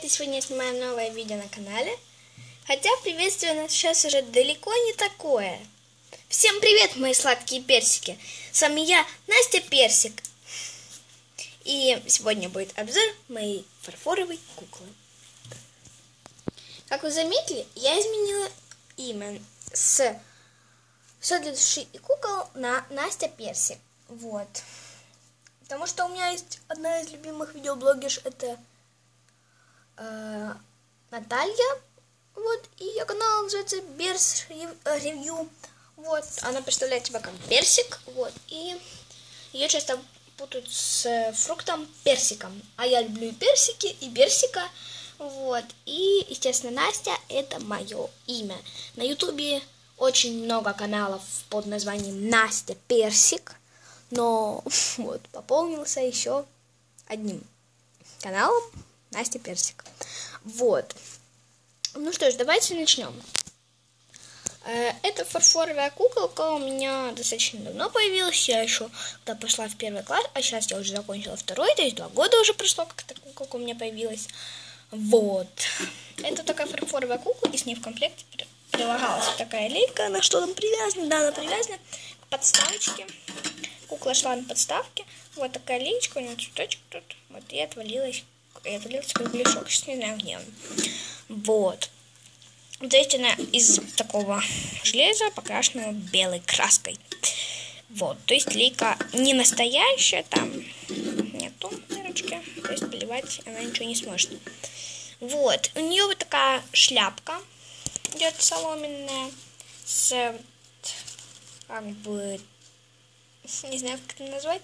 и сегодня я снимаю новое видео на канале. Хотя приветствие у нас сейчас уже далеко не такое. Всем привет, мои сладкие персики. С вами я, Настя Персик. И сегодня будет обзор моей фарфоровой куклы. Как вы заметили, я изменила имя с «Все для души и кукол» на Настя Персик. Вот. Потому что у меня есть одна из любимых видеоблогерш, это Наталья. Вот, и ее канал называется Берс Ревью. Вот, она представляет себя как персик. Вот, и ее часто путают с фруктом персиком. А я люблю и персики, и персика. Вот, и, естественно, Настя — это мое имя. На ютубе очень много каналов под названием Настя Персик. Но вот пополнился еще одним каналом Настя Персик. Вот. Ну что ж, давайте начнем. Эта фарфоровая куколка у меня достаточно давно появилась. Я еще когда пошла в 1 класс, а сейчас я уже закончила 2, то есть 2 года уже прошло, как эта куколка у меня появилась. Вот. Это такая фарфоровая кукла, и с ней в комплекте прилагалась такая лейка. На что там привязана? Да, она привязана к подставочке. Кукла шла на подставке. Вот такая леечка, у нее цветочек тут. Вот, и отвалился кругляшок. Сейчас не знаю, где он. Вот. То есть она из такого железа, покрашенного белой краской. Вот. То есть лейка не настоящая, там нету дырочки. То есть поливать она ничего не сможет. Вот. У нее вот такая шляпка идет соломенная с как бы, не знаю, как это назвать,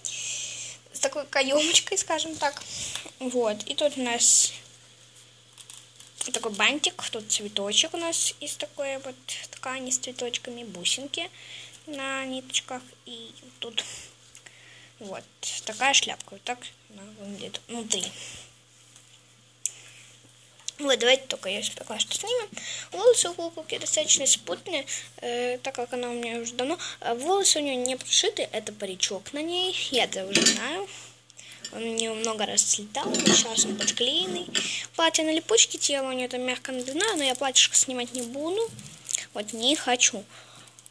с такой каемочкой, скажем так. Вот. И тут у нас такой бантик, тут цветочек у нас из такой вот ткани с цветочками, бусинки на ниточках. И тут вот такая шляпка. Вот так она выглядит внутри. Вот, давайте только я пока что снимем. Волосы у куколки достаточно спутанные, так как она у меня уже давно. Волосы у нее не пришиты, это паричок на ней, я это уже знаю. Он у нее много раз слетал, сейчас он подклеенный. Платье на липучке, тело у нее там мягко надувное, но я платьишко снимать не буду. Вот, не хочу.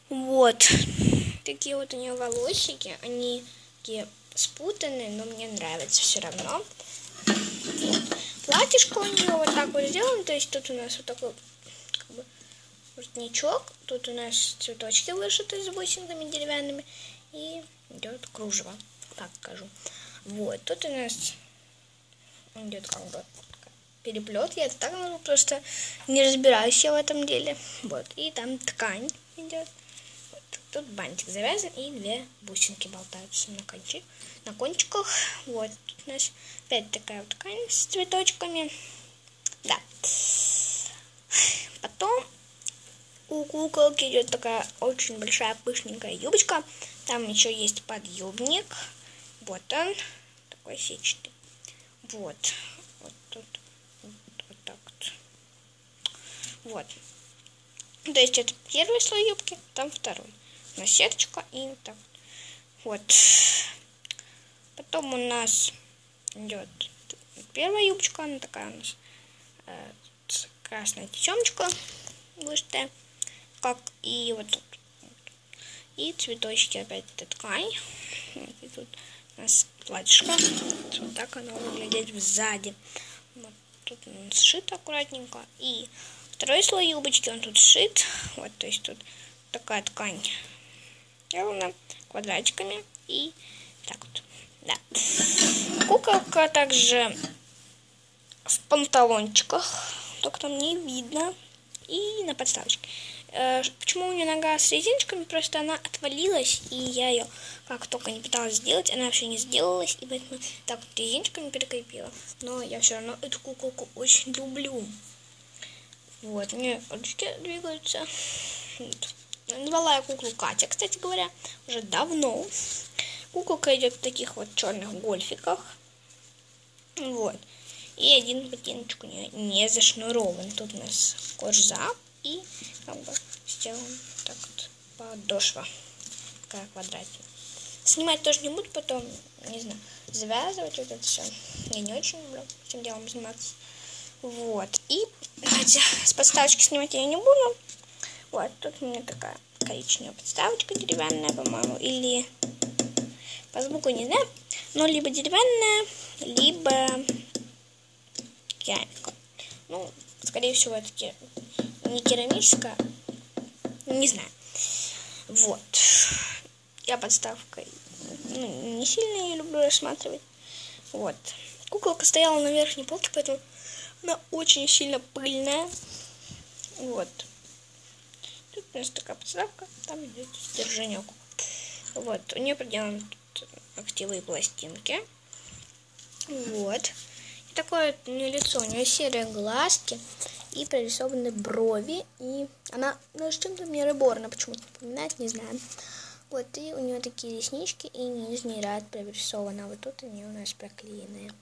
Вот. Такие вот у нее волосики, они такие спутанные, но мне нравится все равно. Платьишко у нее вот так вот сделано, то есть тут у нас вот такой как бы воротничок, тут у нас цветочки вышиты с бусинками деревянными, и идет кружево, так скажу. Вот, тут у нас идет как бы переплет, я это так назову, просто не разбираюсь я в этом деле. Вот, и там ткань идет. Вот, тут бантик завязан, и 2 бусинки болтаются на кончиках. Вот, тут у нас опять такая вот ткань с цветочками. Да. Потом у куколки идет такая очень большая пышненькая юбочка. Там еще есть подъюбник. Вот он, такой сетчатый. Вот. Вот тут. Вот так вот. Вот. То есть это первый слой юбки, там второй. У нас сеточка и вот так вот. Вот. Потом у нас идет первая юбочка, она такая у нас красная тесемочка вышитая, как и вот тут. И цветочки опять это ткань. И тут у нас платьишко. Вот так оно выглядит сзади. Вот тут он сшит аккуратненько. И второй слой юбочки, он тут сшит. Вот, то есть тут такая ткань сделана квадратиками. И так вот. Да. Куколка также в панталончиках, только там не видно, и на подставочке. Почему у нее нога с резиночками? Просто она отвалилась, и я ее как только не пыталась сделать, она вообще не сделалась, и поэтому так вот резиночками перекрепила. Но я все равно эту куколку очень люблю. Вот, у нее ручки двигаются. Вот. Назвала я куклу Катя, кстати говоря, уже давно. Куколка идет в таких вот черных гольфиках. Вот. И один ботиночек у нее не зашнурован. Тут у нас кожзап и как бы сделан так вот подошва. Такая квадратная. Снимать тоже не буду, потом, не знаю, завязывать вот это все. Я не очень люблю этим делом заниматься. Вот. И давайте с подставочки снимать я не буду. Вот, тут у меня такая коричневая подставочка деревянная, по-моему, или по звуку не знаю, но либо деревянная, либо керамика. Ну, скорее всего, это не керамическая, не знаю. Вот. Я подставкой не сильно ее люблю рассматривать. Вот. Куколка стояла на верхней полке, поэтому она очень сильно пыльная. Вот. Тут у нас такая подставка, там идет содержание. Вот. У нее проделаны тут активные пластинки. Вот. И такое у нее лицо. У нее серые глазки и прорисованы брови. И она с чем-то мне Реборна почему-то напоминает, не знаю. Вот. И у нее такие реснички и нижний ряд прорисован. А вот тут они у нас проклеенные.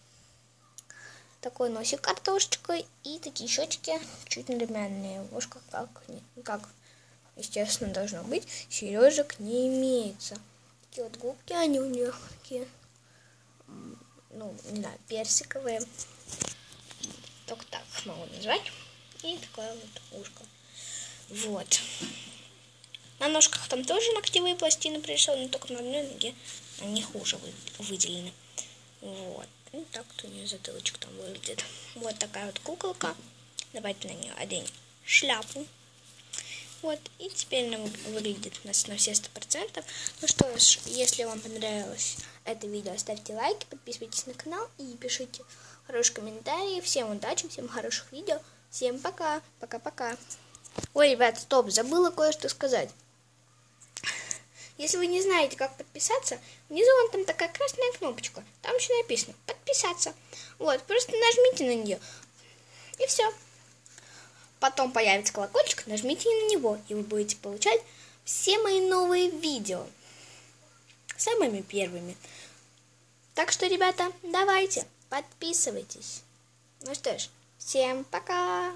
Такой носик картошечкой и такие щечки чуть надумянные. Ушко как естественно должно быть. Сережек не имеется. Такие вот губки, они у нее такие, ну, не знаю, персиковые. Только так могу назвать. И такое вот ушко. Вот. На ножках там тоже ногтевые пластины прорисованы, только на одной ноге они хуже выделены. Вот. И так вот у нее затылочек там выглядит. Вот такая вот куколка. Давайте на нее оденем шляпу. Вот. И теперь она выглядит у нас на все 100%. Ну что ж, если вам понравилось это видео, ставьте лайки, подписывайтесь на канал и пишите хорошие комментарии. Всем удачи, всем хороших видео. Всем пока. Пока-пока. Ой, ребят, стоп, забыла кое-что сказать. Если вы не знаете, как подписаться, внизу вон там такая красная кнопочка. Там еще написано «Подписаться». Вот, просто нажмите на нее, и все. Потом появится колокольчик, нажмите на него, и вы будете получать все мои новые видео. Самыми первыми. Так что, ребята, давайте, подписывайтесь. Ну что ж, всем пока!